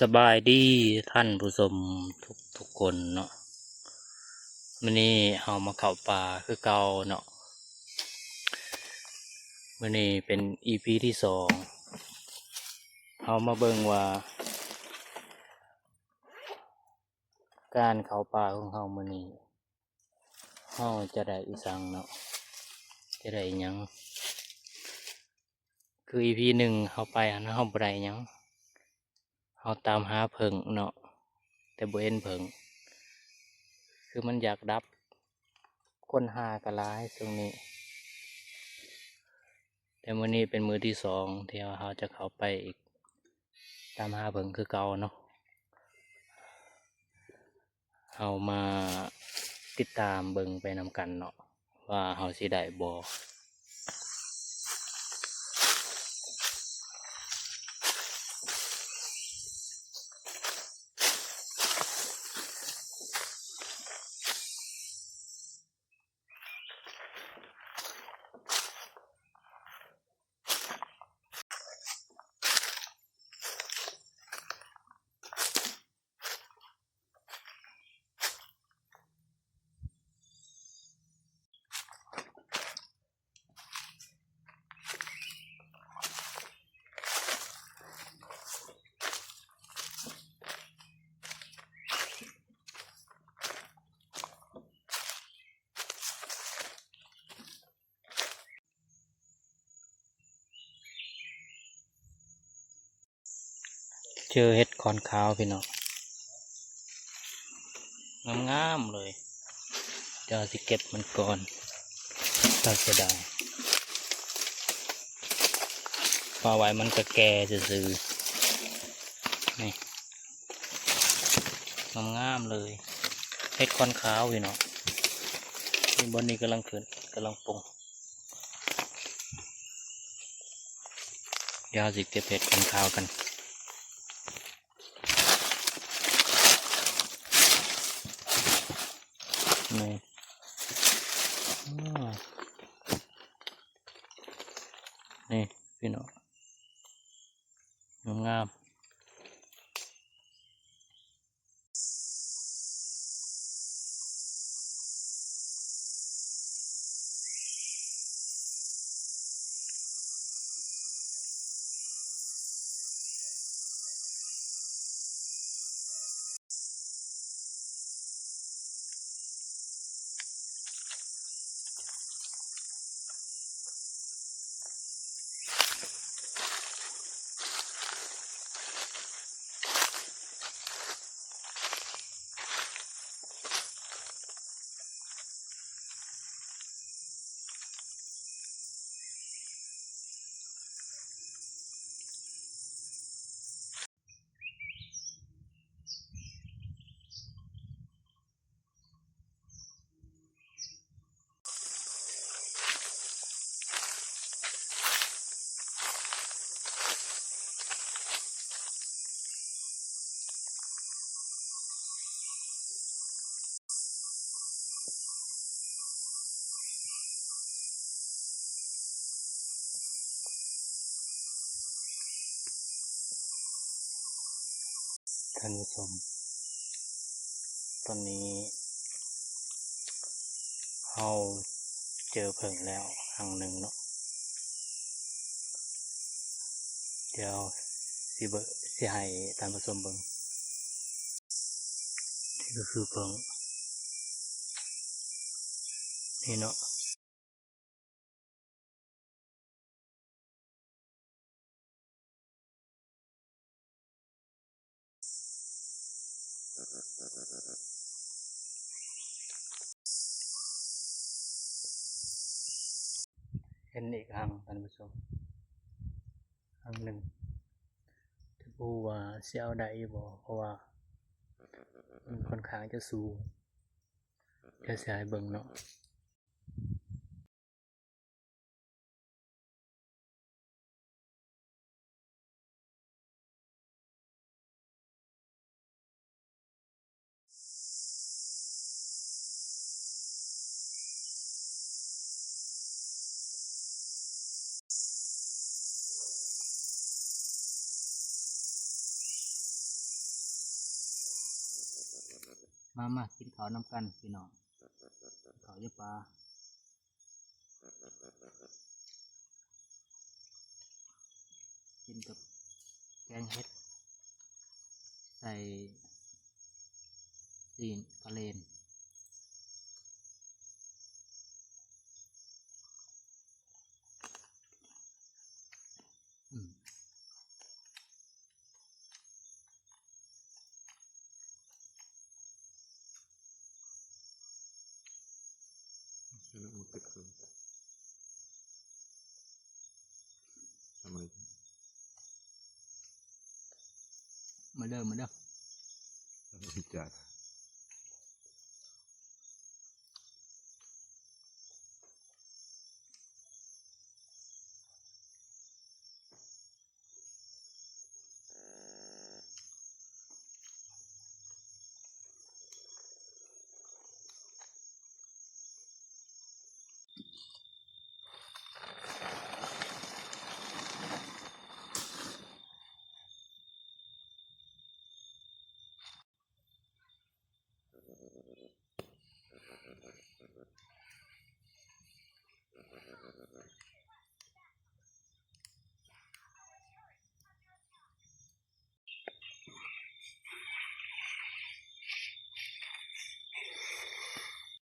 สบายดีท่านผู้ชมทุกคนเนาะมื้อนี้เฮามาเข้าป่าคือเก่าเนาะมื้อนี้เป็น EP ที่2เฮามาเบิ่งว่าการเข้าป่าของเฮามื้อนี้เฮาจะได้อีสังเนาะจะได้อิหยังคือ EP 1เฮาไปเฮาบ่ได้หยังเฮาตามหาผึ้งเนาะแต่บ่เห็นผึ้งคือมันอยากดับคนหาก็หลายช่วงนี้แต่มื้อนี้เป็นมื้อที่2ที่เฮาจะเข้าไปอีกตามหาผึ้งคือเก่าเนาะเฮามาติดตามเบิ่งไปนำกันเนาะว่าเฮาสิได้บ่เจอเห็ดขอนขาวพี่น้องงามๆเลยเดี๋ยวสิเก็บมันก่อนถ้าเสียดายปลาไว้มันก็แก่ซื่อๆนี่งามๆเลยเห็ดขอนขาวพี่น้องนี่บนนี้กำลังขึ้นกำลังปรุงเดี๋ยวสิเก็บเห็ดขอนขาวกันนี่อ้อนี่พี่น้องงามท่านผู้ชมตอนนี้เฮาเจอเพิ่งแล้วครั้งหนึ่งเนาะเดี๋ยวสิให้ท่านผู้ชมเบิ่งนี่ก็คือเพิ่งนี่เนาะเห็นอีกครั้งท่านผู้ชมครั้งหนึ่งจะพูดว่าเสียเอาได้บ่เพราะว่ามันค่อนข้างจะสูงจะเสียให้เบิ่งเนาะ มากินข้าวนำกันพี่น้องข้าวเยอะปลากินกับแกงเห็ดใส่ตีนกระเลนอืม มันติดคือทำอะไร มาเด้อมาเด้อ จัด